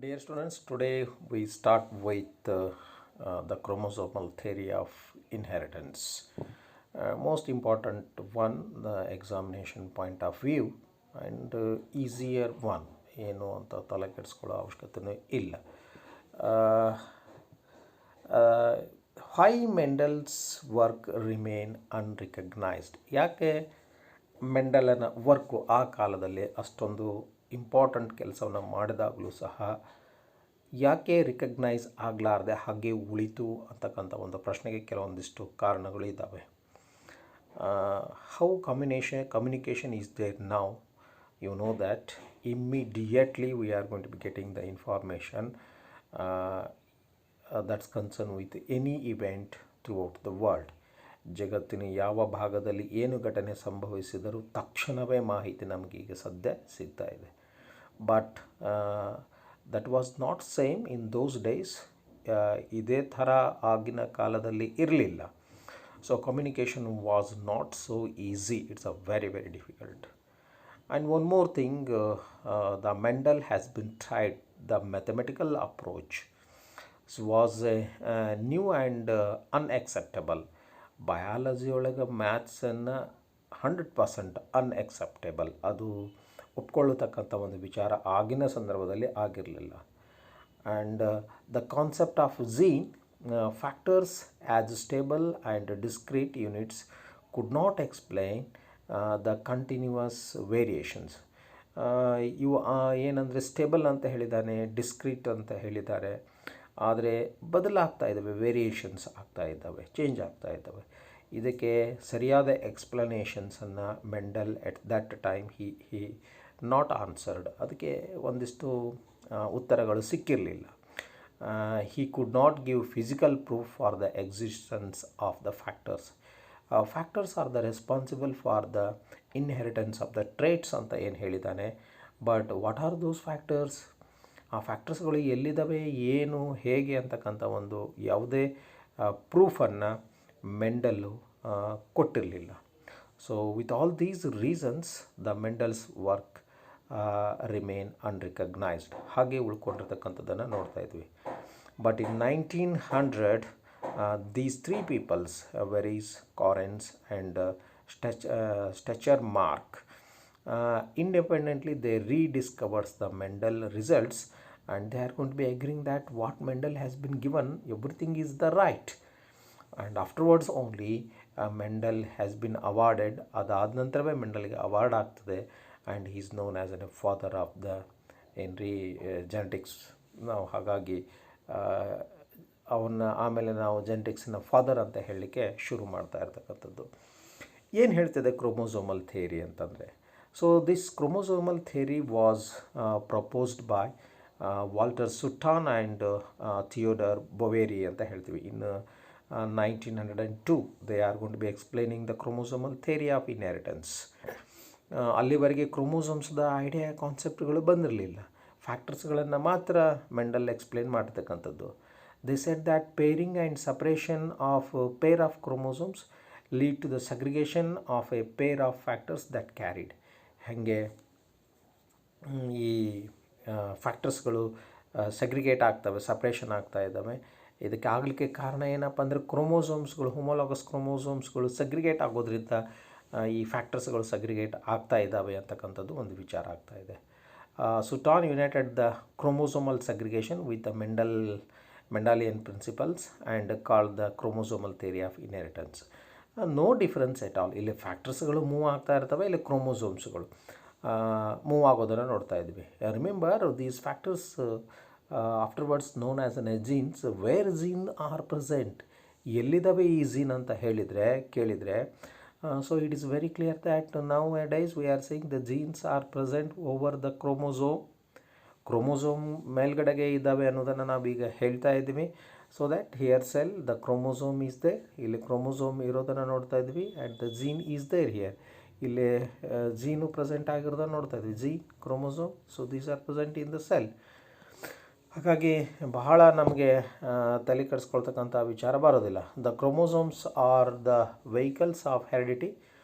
Dear students, today we start with the chromosomal theory of inheritance. Most important one, the examination point of view, and easier one. ಏನು ಅಂತ ತಲೆ ಕೆಡಿಸ್ಕೊಳ್ಳೋ ಅವಶ್ಯಕತೆಯೂ ಇಲ್ಲ. Why Mendel's work remain unrecognized? ಯಾಕೆ ಮೆಂಡಲನ work ಆ ಕಾಲದಲ್ಲಿ ಅಷ್ಟೊಂದು important ಕೆಲಸವನ್ನು ಮಾಡಿದಾಗಲೂ ಸಹ ಯಾಕೆ ರಿಕಗ್ನೈಸ್ ಆಗಲಾರ್ದೆ ಹಾಗೆ ಉಳಿತು ಅಂತಕ್ಕಂಥ ಒಂದು ಪ್ರಶ್ನೆಗೆ ಕೆಲವೊಂದಿಷ್ಟು ಕಾರಣಗಳು ಇದ್ದಾವೆ. How communication is there now? You know that immediately we are going to be getting the information that's concerned with any event throughout the world. ಜಗತ್ತಿನ ಯಾವ ಭಾಗದಲ್ಲಿ ಏನು ಘಟನೆ ಸಂಭವಿಸಿದರೂ ತಕ್ಷಣವೇ ಮಾಹಿತಿ ನಮಗೀಗ ಸದ್ಯ ಸಿಗ್ತಾ ಇದೆ. But that was not same in those days. ಇದೇ ಥರ ಆಗಿನ ಕಾಲದಲ್ಲಿ ಇರಲಿಲ್ಲ. So communication was not so easy. It's a very very difficult. And one more thing, the Mendel has been tried. The mathematical approach was new and unacceptable. Biology ಒಳಗೆ ಮ್ಯಾಥ್ಸನ್ನು 100% ಅನ್ಎಕ್ಸೆಪ್ಟೇಬಲ್, ಅದು ಒಪ್ಕೊಳ್ಳತಕ್ಕಂಥ ಒಂದು ವಿಚಾರ ಆಗಿನ ಸಂದರ್ಭದಲ್ಲಿ ಆಗಿರಲಿಲ್ಲ. And the concept of gene factors as stable and discrete units could not explain the continuous variations. ಇವು ಏನಂದರೆ stable ಅಂತ ಹೇಳಿದ್ದಾನೆ, ಡಿಸ್ಕ್ರೀಟ್ ಅಂತ ಹೇಳಿದ್ದಾರೆ, ಆದರೆ ಬದಲಾಗ್ತಾ ಇದ್ದಾವೆ, ವೇರಿಯೇಷನ್ಸ್ ಆಗ್ತಾ ಇದ್ದಾವೆ, ಚೇಂಜ್ ಆಗ್ತಾ ಇದ್ದಾವೆ. ಇದಕ್ಕೆ ಸರಿಯಾದ ಎಕ್ಸ್ಪ್ಲನೇಷನ್ಸನ್ನು Mendel at that time he not answered. ಅದಕ್ಕೆ ಒಂದಿಷ್ಟು ಉತ್ತರಗಳು ಸಿಕ್ಕಿರಲಿಲ್ಲ. He could not give physical proof for the existence of the factors. Factors are the responsible for the inheritance of the traits ಅಂತ ಏನು ಹೇಳಿದ್ದಾನೆ. But what are those factors? ಆ ಫ್ಯಾಕ್ಟರ್ಸ್ಗಳು ಎಲ್ಲಿದ್ದಾವೆ, ಏನು, ಹೇಗೆ ಅಂತಕ್ಕಂಥ ಒಂದು ಯಾವುದೇ ಪ್ರೂಫನ್ನು ಮೆಂಡಲ್ಲು ಕೊಟ್ಟಿರಲಿಲ್ಲ. So with all these reasons the Mendel's work remain unrecognised, ಹಾಗೆ ಉಳ್ಕೊಂಡಿರ್ತಕ್ಕಂಥದ್ದನ್ನು ನೋಡ್ತಾ ಇದ್ವಿ. But in 1900 these three peoples, Veris, Correns and Stechermark, independently they rediscovers the Mendel results, and they are going to be agreeing that what Mendel has been given, everything is the right. And afterwards only Mendel has been awarded. ಅದಾದ ನಂತರವೇ ಮೆಂಡಲ್ಗೆ award ಆಗ್ತದೆ. And he is known as a father of the genetics. ನಾವು ಹಾಗಾಗಿ ಅವನ್ನ ಆಮೇಲೆ ನಾವು ಜೆನೆಟಿಕ್ಸಿನ father ಅಂತ ಹೇಳಲಿಕ್ಕೆ ಶುರು ಮಾಡ್ತಾ ಇರ್ತಕ್ಕಂಥದ್ದು. ಏನು ಹೇಳ್ತಿದೆ ಕ್ರೋಮೋಸೋಮಲ್ ಥಿಯರಿ ಅಂತಂದರೆ, so this chromosomal theory was proposed by Walter Sutton and Theodor Boveri ಅಂತ ಹೇಳ್ತೀವಿ. In 1902 they are going to be explaining the chromosomal theory of inheritance. ಅಲ್ಲಿವರೆಗೆ ಕ್ರೋಮೋಸೋಮ್ಸ್ದ ಐಡಿಯಾ ಕಾನ್ಸೆಪ್ಟ್ಗಳು ಬಂದಿರಲಿಲ್ಲ. ಫ್ಯಾಕ್ಟರ್ಸ್ಗಳನ್ನು ಮಾತ್ರ ಮೆಂಡಲ್ ಎಕ್ಸ್ಪ್ಲೇನ್ ಮಾಡ್ತಕ್ಕಂಥದ್ದು. They said that pairing and separation of a pair of chromosomes lead to the segregation of a pair of factors that carried. ಹಾಗೆ ಈ ಫ್ಯಾಕ್ಟರ್ಸ್ಗಳು segregate ಆಗ್ತವೆ, ಸಪ್ರೇಷನ್ ಆಗ್ತಾ ಇದ್ದಾವೆ. ಇದಕ್ಕೆ ಆಗಲಿಕ್ಕೆ ಕಾರಣ ಏನಪ್ಪ ಅಂದರೆ ಕ್ರೋಮೋಸೋಮ್ಸ್ಗಳು, ಹೋಮೋಲಾಗಸ್ ಕ್ರೋಮೋಸೋಮ್ಸ್ಗಳು ಸೆಗ್ರಿಗೇಟ್ ಆಗೋದ್ರಿಂದ ಈ ಫ್ಯಾಕ್ಟರ್ಸ್ಗಳು ಸೆಗ್ರಿಗೇಟ್ ಆಗ್ತಾ ಇದ್ದಾವೆ ಅಂತಕ್ಕಂಥದ್ದು ಒಂದು ವಿಚಾರ ಆಗ್ತಾ ಇದೆ. Sutton united the chromosomal segregation with the Mendelian principles and called the chromosomal theory of inheritance. No difference at all. ಇಲ್ಲಿ ಫ್ಯಾಕ್ಟರ್ಸ್ಗಳು ಮೂವ್ ಆಗ್ತಾ ಇರ್ತವೆ, ಇಲ್ಲಿ ಕ್ರೋಮೋಸೋಮ್ಸ್ಗಳು ಮೂವ್ ಆಗೋದನ್ನು ನೋಡ್ತಾ ಇದ್ವಿ. Remember these factors afterwards known as ಅನ್ genes. Where gene are present, ಎಲ್ಲಿದ್ದಾವೆ ಈ ಜೀನ್ ಅಂತ ಕೇಳಿದರೆ so it is very clear that nowadays we are saying the genes are present over the chromosome ಮೇಲ್ಗಡೆಗೆ ಇದ್ದಾವೆ ಅನ್ನೋದನ್ನು ನಾವೀಗ ಹೇಳ್ತಾ ಇದ್ದೀವಿ. So that here cell the chromosome is there, ಇಲ್ಲಿ ಕ್ರೋಮೋಸೋಮ್ ಇರೋದನ್ನು ನೋಡ್ತಾ ಇದ್ವಿ. And the gene is there here, ಇಲ್ಲಿ ಜೀನು ಪ್ರೆಸೆಂಟ್ ಆಗಿರೋದನ್ನು ನೋಡ್ತಾ ಇದ್ವಿ, gene, chromosome. So these are present in the cell. ಹಾಗಾಗಿ ಬಹಳ ನಮಗೆ ತಲೆ ಕೆಡಿಸ್ಕೊಳ್ತಕ್ಕಂಥ ವಿಚಾರ ಬರೋದಿಲ್ಲ. The chromosomes are the vehicles of heredity.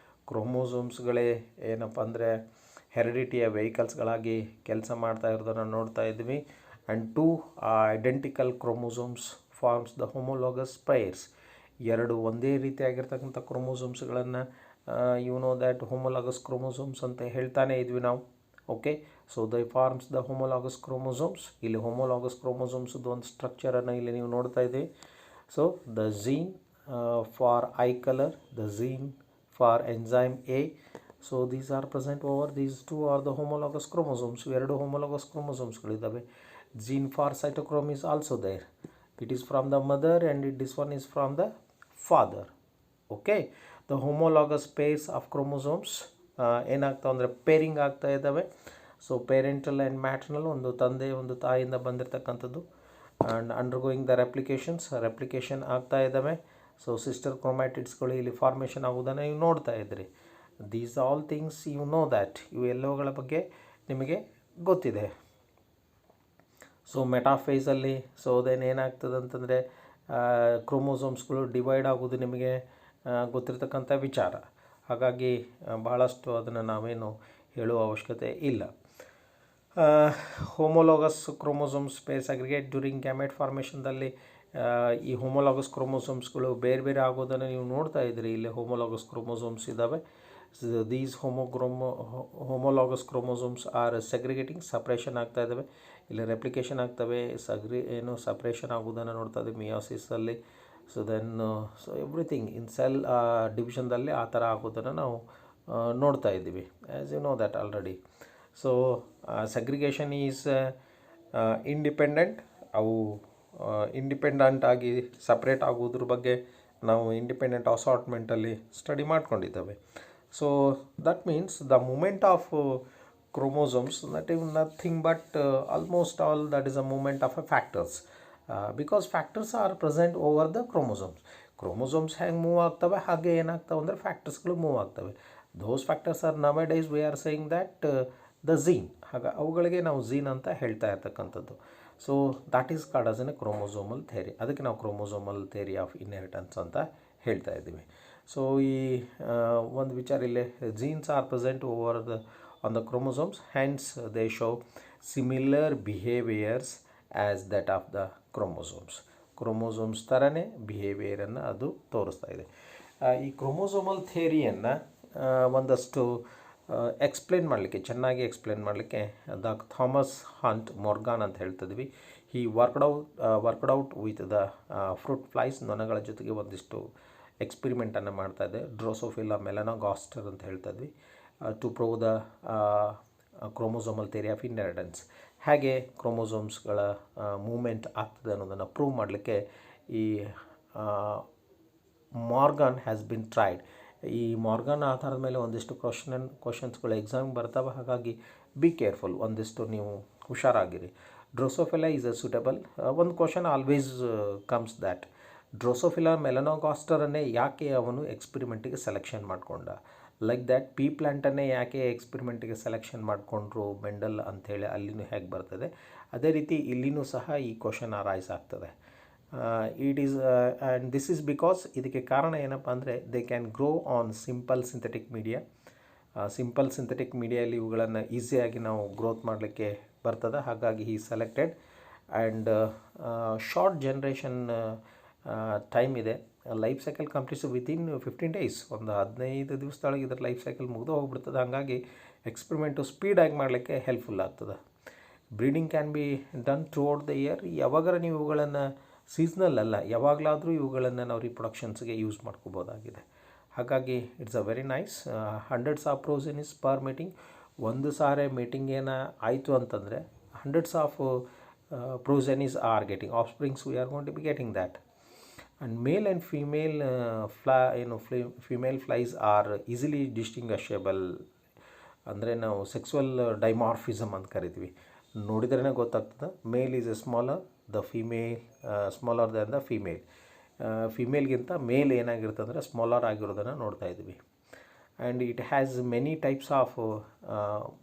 ಕ್ರೋಮೋಸೋಮ್ಸ್ಗಳೇ ಏನಪ್ಪ ಅಂದರೆ ಹೆರಿಡಿಟಿಯ ವೆಹಿಕಲ್ಸ್ಗಳಾಗಿ ಕೆಲಸ ಮಾಡ್ತಾ ಇರೋದನ್ನು ನೋಡ್ತಾ ಇದ್ವಿ. And two identical chromosomes forms the homologous pairs. ಎರಡು ಒಂದೇ ರೀತಿಯಾಗಿರ್ತಕ್ಕಂಥ ಕ್ರೋಮೋಸೋಮ್ಸ್ಗಳನ್ನು you know that homologous chromosomes ಅಂತ ಹೇಳ್ತಾನೆ ಇದ್ವಿ ನಾವು. Okay, so they forms the homologous chromosomes. ಇಲ್ಲಿ ಹೋಮೋಲಾಗಸ್ ಕ್ರೋಮೋಸೋಮ್ಸ್ದು ಒಂದು ಸ್ಟ್ರಕ್ಚರನ್ನು ಇಲ್ಲಿ ನೀವು ನೋಡ್ತಾ ಇದ್ದೀವಿ. So the gene for eye colour, the gene for enzyme A. So these are present over these two are the homologous chromosomes. ಎರಡು ಹೋಮೋಲಾಗಸ್ ಕ್ರೋಮೋಸೋಮ್ಸ್ಗಳಿದ್ದಾವೆ. Gene for cytochrome is also there. It is from the mother and this one is from the father. Okay, the homologous pairs of chromosomes ಏನಾಗ್ತಾ ಅಂದರೆ pairing ಆಗ್ತಾ ಇದ್ದಾವೆ. So parental and maternal, ಒಂದು ತಂದೆ ಒಂದು ತಾಯಿಯಿಂದ ಬಂದಿರತಕ್ಕಂಥದ್ದು, ಆ್ಯಂಡ್ ಅಂಡರ್ಗೋಯಿಂಗ್ ದ ರೆಪ್ಲಿಕೇಶನ್ ಆಗ್ತಾ ಇದ್ದಾವೆ. ಸೊ ಸಿಸ್ಟರ್ ಕ್ರೋಮ್ಯಾಟಿಡ್ಸ್ಗಳು ಇಲ್ಲಿ ಫಾರ್ಮೇಷನ್ ಆಗೋದನ್ನು ನೀವು ನೋಡ್ತಾ ಇದ್ರಿ. These all things you know that, ಇವು ಎಲ್ಲವುಗಳ ಬಗ್ಗೆ ನಿಮಗೆ ಗೊತ್ತಿದೆ. ಸೊ ಮೆಟಾಫೇಸಲ್ಲಿ ಸೊ ಅದೇನು ಏನಾಗ್ತದೆ ಅಂತಂದರೆ ಕ್ರೋಮೋಸೋಮ್ಸ್ಗಳು ಡಿವೈಡ್ ಆಗೋದು ನಿಮಗೆ ಗೊತ್ತಿರತಕ್ಕಂಥ ವಿಚಾರ. ಹಾಗಾಗಿ ಭಾಳಷ್ಟು ಅದನ್ನು ನಾವೇನು ಹೇಳುವ ಅವಶ್ಯಕತೆ ಇಲ್ಲ. Homologous chromosomes pairs aggregate during gamete ಫಾರ್ಮೇಷನ್ದಲ್ಲಿ ಈ ಹೋಮೋಲಾಗಸ್ ಕ್ರೋಮೋಸೋಮ್ಸ್ಗಳು ಬೇರೆ ಬೇರೆ ಆಗೋದನ್ನು ನೀವು ನೋಡ್ತಾ ಇದ್ದೀರಿ. ಇಲ್ಲಿ ಹೋಮೋಲಾಗಸ್ ಕ್ರೋಮೋಸೋಮ್ಸ್ ಇದ್ದಾವೆ. These homologous chromosomes are segregating, separation ಆಗ್ತಾ ಇದ್ದಾವೆ. ಇಲ್ಲಿ ರೆಪ್ಲಿಕೇಶನ್ ಆಗ್ತವೆ, ಸಪ್ರೇಷನ್ ಆಗೋದನ್ನು ನೋಡ್ತಾ ಇದ್ದೀವಿ ಮಿಯೋಸಿಸಲ್ಲಿ. So then so everything in cell ಡಿವಿಷನ್ದಲ್ಲಿ ಆ ಥರ ಆಗೋದನ್ನು ನಾವು ನೋಡ್ತಾ ಇದ್ದೀವಿ, as you know that already. So segregation is independent. ಅವು ಇಂಡಿಪೆಂಡೆಂಟ್ ಆಗಿ ಸಪ್ರೇಟ್ ಆಗೋದ್ರ ಬಗ್ಗೆ ನಾವು ಇಂಡಿಪೆಂಡೆಂಟ್ ಅಸಾರ್ಟ್ಮೆಂಟಲ್ಲಿ ಸ್ಟಡಿ ಮಾಡ್ಕೊಂಡಿದ್ದೇವೆ. So that means the movement of chromosomes, that is nothing but almost all that is a movement of a factors, because factors are present over the chromosomes ಹೆಂಗೆ move ಆಗ್ತವೆ ಹಾಗೆ ಏನಾಗ್ತವೆ ಅಂದರೆ ಫ್ಯಾಕ್ಟರ್ಸ್ಗಳು ಮೂವ್ ಆಗ್ತವೆ. Those factors are nowadays we are saying that the gene. ಅವುಗಳಿಗೆ ನಾವು gene ಅಂತ ಹೇಳ್ತಾ ಇರ್ತಕ್ಕಂಥದ್ದು. So that is called as an chromosomal theory. ಅದಕ್ಕೆ ನಾವು ಕ್ರೋಮೋಸೋಮಲ್ ಥಿಯರಿ ಆಫ್ ಇನ್ಹೆರಿಟೆನ್ಸ್ ಅಂತ ಹೇಳ್ತಾ ಇದ್ದೀವಿ. ಸೊ ಈ ಒಂದು ವಿಚಾರ ಇಲ್ಲೇ, jeans are present over on the chromosomes, hands they show similar behaviours as that of the chromosomes ಥರನೇ ಬಿಹೇವಿಯರನ್ನು ಅದು ತೋರಿಸ್ತಾ ಇದೆ. ಈ ಕ್ರೋಮೋಸೋಮಲ್ ಥಿಯರಿಯನ್ನು ಒಂದಷ್ಟು ಚೆನ್ನಾಗಿ ಎಕ್ಸ್ಪ್ಲೇನ್ ಮಾಡಲಿಕ್ಕೆ ದ ಥಾಮಸ್ ಹಂಟ್ ಮೊರ್ಗಾನ್ ಅಂತ ಹೇಳ್ತಿದ್ವಿ. ಈ worked out with the fruit flies, ನೊಣಗಳ ಜೊತೆಗೆ ಒಂದಿಷ್ಟು ಎಕ್ಸ್ಪಿರಿಮೆಂಟನ್ನು ಮಾಡ್ತಾಯಿದ್ದೆ. ಡ್ರೋಸೋಫಿಲಾ ಮೆಲನೋಗಾಸ್ಟರ್ ಅಂತ ಹೇಳ್ತಾಯಿದ್ವಿ, to prove the chromosomal theory of inheritance. ಹೇಗೆ ಕ್ರೋಮೋಸೋಮ್ಸ್ಗಳ ಮೂವ್ಮೆಂಟ್ ಆಗ್ತದೆ ಅನ್ನೋದನ್ನು ಪ್ರೂವ್ ಮಾಡಲಿಕ್ಕೆ ಈ ಮಾರ್ಗನ್ ಹ್ಯಾಸ್ ಬಿನ್ ಟ್ರೈಡ್. ಈ ಮಾರ್ಗನ್ ಆಧಾರದ ಮೇಲೆ ಒಂದಿಷ್ಟು ಕ್ವಶನ್ಸ್ಗಳು ಎಕ್ಸಾಮ್ಗೆ ಬರ್ತಾವೆ. ಹಾಗಾಗಿ ಬಿ ಕೇರ್ಫುಲ್, ಒಂದಿಷ್ಟು ನೀವು ಹುಷಾರಾಗಿರಿ. Drosophila is a suitable. ಒಂದು question always comes that Drosophila ಮೆಲನೋಗಾಸ್ಟರನ್ನೇ ಯಾಕೆ ಅವನು ಎಕ್ಸ್ಪಿರಿಮೆಂಟಿಗೆ ಸೆಲೆಕ್ಷನ್ ಮಾಡಿಕೊಂಡ, ಲೈಕ್ ದ್ಯಾಟ್ ಪೀ ಪ್ಲ್ಯಾಂಟನ್ನೇ ಯಾಕೆ ಎಕ್ಸ್ಪಿರಿಮೆಂಟಿಗೆ ಸೆಲೆಕ್ಷನ್ ಮಾಡಿಕೊಂಡ್ರು ಮೆಂಡಲ್ ಅಂಥೇಳಿ ಅಲ್ಲಿನೂ ಹೇಗೆ ಬರ್ತದೆ, ಅದೇ ರೀತಿ ಇಲ್ಲಿನೂ ಸಹ ಈ ಕ್ವಶನ್ ಅರೈಸ್ ಆಗ್ತದೆ. It is and this is because, ಇದಕ್ಕೆ ಕಾರಣ ಏನಪ್ಪ ಅಂದರೆ they can grow on simple synthetic ಮೀಡಿಯಲ್ಲಿ ಇವುಗಳನ್ನು ಈಸಿಯಾಗಿ ನಾವು ಗ್ರೋತ್ ಮಾಡಲಿಕ್ಕೆ ಬರ್ತದೆ. ಹಾಗಾಗಿ ಈ selected and short generation time ಇದೆ. Life cycle completes within 15 days, ಒಂದು 15 ದಿವಸದೊಳಗೆ ಇದರ ಲೈಫ್ ಸೈಕಲ್ ಮುಗಿದು ಹೋಗ್ಬಿಡ್ತದೆ. ಹಾಗಾಗಿ ಎಕ್ಸ್ಪೆರಿಮೆಂಟು ಸ್ಪೀಡಾಗಿ ಮಾಡಲಿಕ್ಕೆ ಹೆಲ್ಪ್ಫುಲ್ ಆಗ್ತದೆ. Breeding can be done throughout the year. ಯಾವಾಗಾರ ನೀವು ಇವುಗಳನ್ನು ಸೀಸ್ನಲ್ ಅಲ್ಲ, ಯಾವಾಗಲಾದರೂ ಇವುಗಳನ್ನು ನಾವು ರಿಪ್ರೊಡಕ್ಷನ್ಸ್ಗೆ ಯೂಸ್ ಮಾಡ್ಕೋಬೋದಾಗಿದೆ. ಹಾಗಾಗಿ it's a very nice. Hundreds of progenies per meeting. ಒಂದು ಸಾರಿ ಮೀಟಿಂಗ್ ಏನೋ ಆಯಿತು ಅಂತಂದರೆ hundreds of progenies are getting offsprings, we are going to be getting that. And male and female female flies are easily distinguishable. ಅಂದರೆ ನಾವು sexual dimorphism ಅಂತ ಕರಿತೀವಿ. ನೋಡಿದ್ರೇ ಗೊತ್ತಾಗ್ತದೆ. Male is a smaller, the female smaller than the female. ಫೀಮೇಲ್ಗಿಂತ male ಏನಾಗಿರುತ್ತೆ ಅಂದರೆ smaller ಆಗಿರೋದನ್ನು ನೋಡ್ತಾ ಇದ್ವಿ. And it has many types of,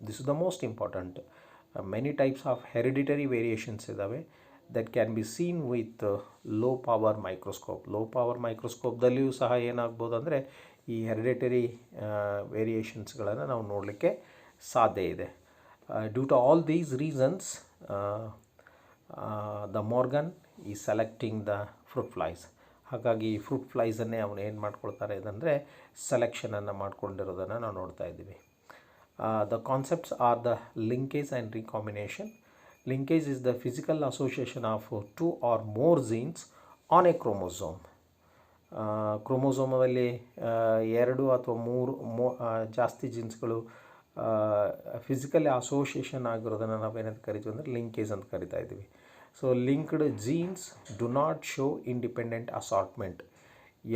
this is the most important, many types of hereditary variations ಇದ್ದಾವೆ that can be seen with low power microscope. Low power ಮೈಕ್ರೋಸ್ಕೋಪ್ದಲ್ಲಿಯೂ ಸಹ ಏನಾಗ್ಬೋದು ಅಂದರೆ ಈ ಹೆರಿಡಿಟರಿ ವೇರಿಯೇಷನ್ಸ್ಗಳನ್ನು ನಾವು ನೋಡಲಿಕ್ಕೆ ಸಾಧ್ಯ ಇದೆ. Due to all these reasons the Morgan ಈ ಸೆಲೆಕ್ಟಿಂಗ್ ದ ಫ್ರೂಟ್ ಫ್ಲೈಸ್. ಹಾಗಾಗಿ ಈ ಫ್ರೂಟ್ ಫ್ಲೈಸನ್ನೇ ಅವನು ಏನು ಮಾಡ್ಕೊಳ್ತಾರೆ ಅಂದರೆ ಸೆಲೆಕ್ಷನನ್ನು ಮಾಡ್ಕೊಂಡಿರೋದನ್ನು ನಾವು ನೋಡ್ತಾ ಇದ್ದೀವಿ. The concepts are the linkage and recombination. Linkage is the physical association of 2 or more genes on a chromosome. ಕ್ರೋಮೋಸೋಮಲ್ಲಿ 2 ಅಥವಾ 3 ಜಾಸ್ತಿ ಜೀನ್ಸ್ಗಳು ಫಿಸಿಕಲಿ ಅಸೋಸಿಯೇಷನ್ ಆಗಿರೋದನ್ನು ನಾವೇನಂತ ಕರಿತೀವಿ ಅಂದರೆ ಲಿಂಕೇಜ್ ಅಂತ ಕರಿತಾ ಇದ್ದೀವಿ. So linked genes do not show independent assortment.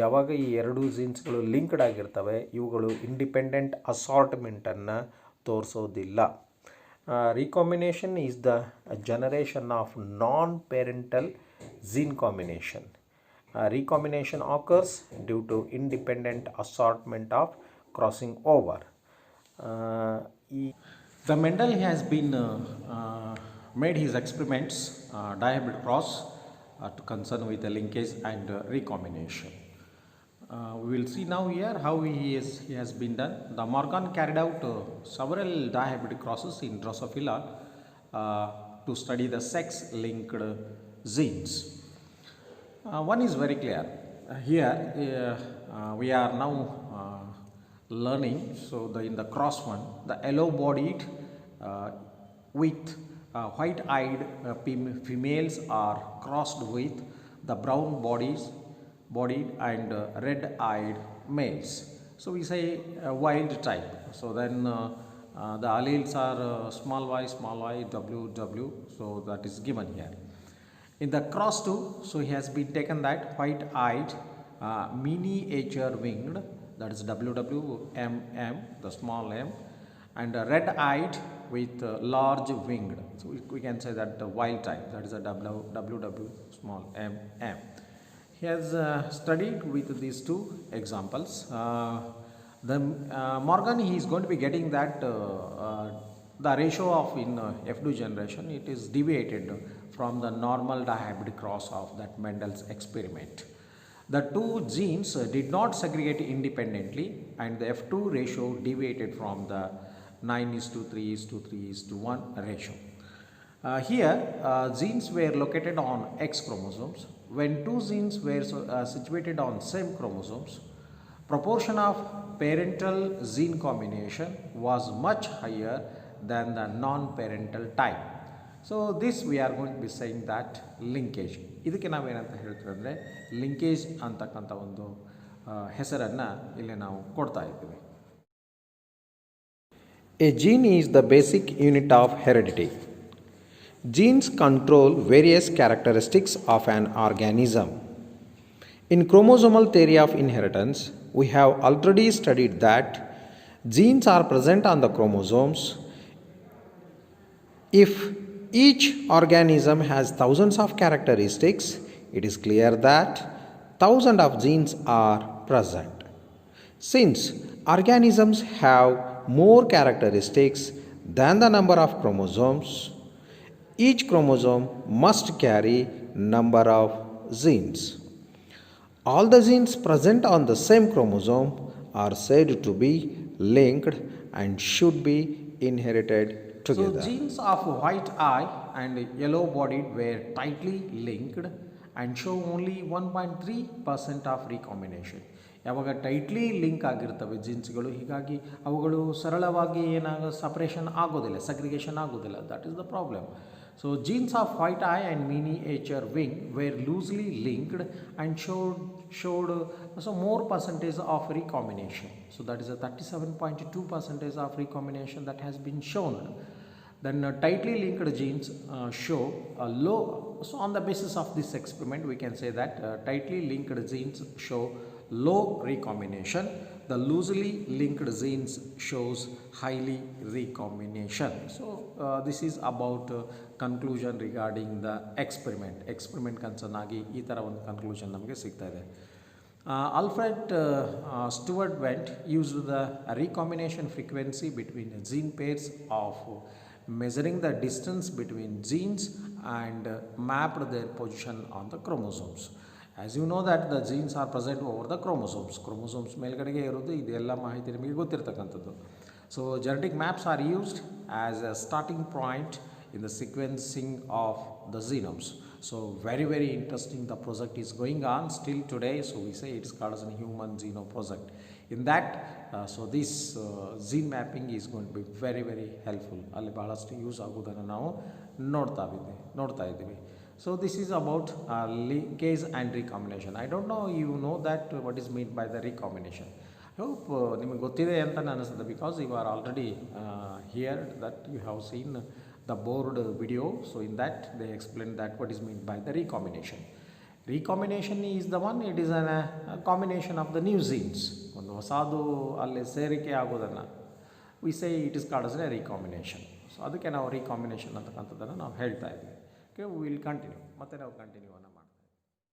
ಯಾವಾಗ ಈ 2 ಜೀನ್ಸ್ಗಳು ಲಿಂಕ್ಡ್ ಆಗಿರ್ತವೆ ಇವುಗಳು ಇಂಡಿಪೆಂಡೆಂಟ್ ಅಸಾರ್ಟ್ಮೆಂಟನ್ನು ತೋರಿಸೋದಿಲ್ಲ. Recombination is the generation of non parental gene combination. Recombination occurs due to independent assortment of crossing over. The Mendel has been made his experiments dihybrid cross to concern with the linkage and recombination. We will see now here how he has been done. The Morgan carried out several dihybrid crosses in Drosophila to study the sex-linked genes. One is very clear. Here we are now learning. So in the cross one, the yellow-bodied with white-eyed females are crossed with the brown-bodied and red-eyed males. So we say wild type. So then the alleles are small y, WW. So that is given here. In the cross 2, so he has been taken that white-eyed miniature winged, that is WWMM, the small m, and red-eyed with large winged. So we can say that the wild type, that is a WW small m. He has studied with these 2 examples. Morgan, he is going to be getting that the ratio of in F2 generation, it is deviated from the normal dihybrid cross of that Mendel's experiment. The 2 genes did not segregate independently and the F2 ratio deviated from the 9:3:3:1 ratio. Here genes were located on X chromosomes. When 2 genes were situated on same chromosomes, proportion of parental gene combination was much higher than the non-parental type. So this we are going to be saying that linkage. ಇದಕ್ಕೆ ನಾವೇನಂತ ಹೇಳ್ತೀವಿ ಅಂದರೆ linkage ಅಂತಕ್ಕಂಥ ಒಂದು ಹೆಸರನ್ನು ಇಲ್ಲಿ ನಾವು ಕೊಡ್ತಾ ಇದ್ದೀವಿ. A gene is the basic unit of heredity. Genes control various characteristics of an organism. In chromosomal theory of inheritance, we have already studied that genes are present on the chromosomes. If each organism has thousands of characteristics, it is clear that thousands of genes are present. Since organisms have more characteristics than the number of chromosomes, each chromosome must carry number of genes. All the genes present on the same chromosome are said to be linked and should be inherited together. So genes of white eye and yellow bodied were tightly linked and show only 1.3% of recombination. ಯಾವಾಗ tightly link ಆಗಿರ್ತವೆ ಜೀನ್ಸ್ಗಳು, ಹೀಗಾಗಿ ಅವುಗಳು ಸರಳವಾಗಿ separation ಆಗೋದಿಲ್ಲ, segregation ಆಗೋದಿಲ್ಲ. That is the problem. So genes of white eye and miniature wing were loosely linked and showed more percentage of recombination. So that is a 37.2% of recombination that has been shown. Then tightly linked genes show a low. So on the basis of this experiment, we can say that tightly linked genes show low recombination. The loosely linked genes shows highly recombination. So this is about conclusion regarding the experiment concern ಆಗಿ ಈ ಥರ ಒಂದು conclusion ನಮಗೆ ಸಿಗ್ತಾ ಇದೆ. Alfred Stewart Went used the recombination frequency between gene pairs of measuring the distance between genes and mapped their position on the chromosomes. As you know that the genes are present over the chromosomes ಮೇಲ್ಗಡೆಗೆ ಇರೋದು, ಇದೆಲ್ಲ ಮಾಹಿತಿ ನಿಮಗೆ ಗೊತ್ತಿರತಕ್ಕಂಥದ್ದು. So genetic maps are used as a starting point in the sequencing of the genomes. So very interesting the project is going on still today. So we say it's called as a human genome project. In that so this gene mapping is going to be very helpful. ಅಲ್ಲಿ ಬಹಳಷ್ಟು use ಆಗೋದನ್ನು ನಾವು ನೋಡ್ತಾ ಇದ್ದೀವಿ. So this is about linkage and recombination. I don't know you know that what is meant by the recombination. I hope ನಿಮಗೆ ಗೊತ್ತಿದೆ ಅಂತ ಅನಿಸುತ್ತೆ, because you are already here that you have seen the board video. So in that they explain that what is meant by the recombination. Recombination is the one, it is a combination of the new genes. ಒಂದು ಹೊಸದು ಅಲ್ಲಿ ಸೇರಿಕೆ ಆಗೋದನ್ನು we say it is called as a recombination. So ಅದಕ್ಕೆ ನಾವು recombination ಅಂತಕ್ಕಂಥದ್ದನ್ನು ನಾವು ಹೇಳ್ತಾ ಇದ್ದೀವಿ. Okay, we will continue. ಮತ್ತೆ ನಾವು ಕಂಟಿನ್ಯೂ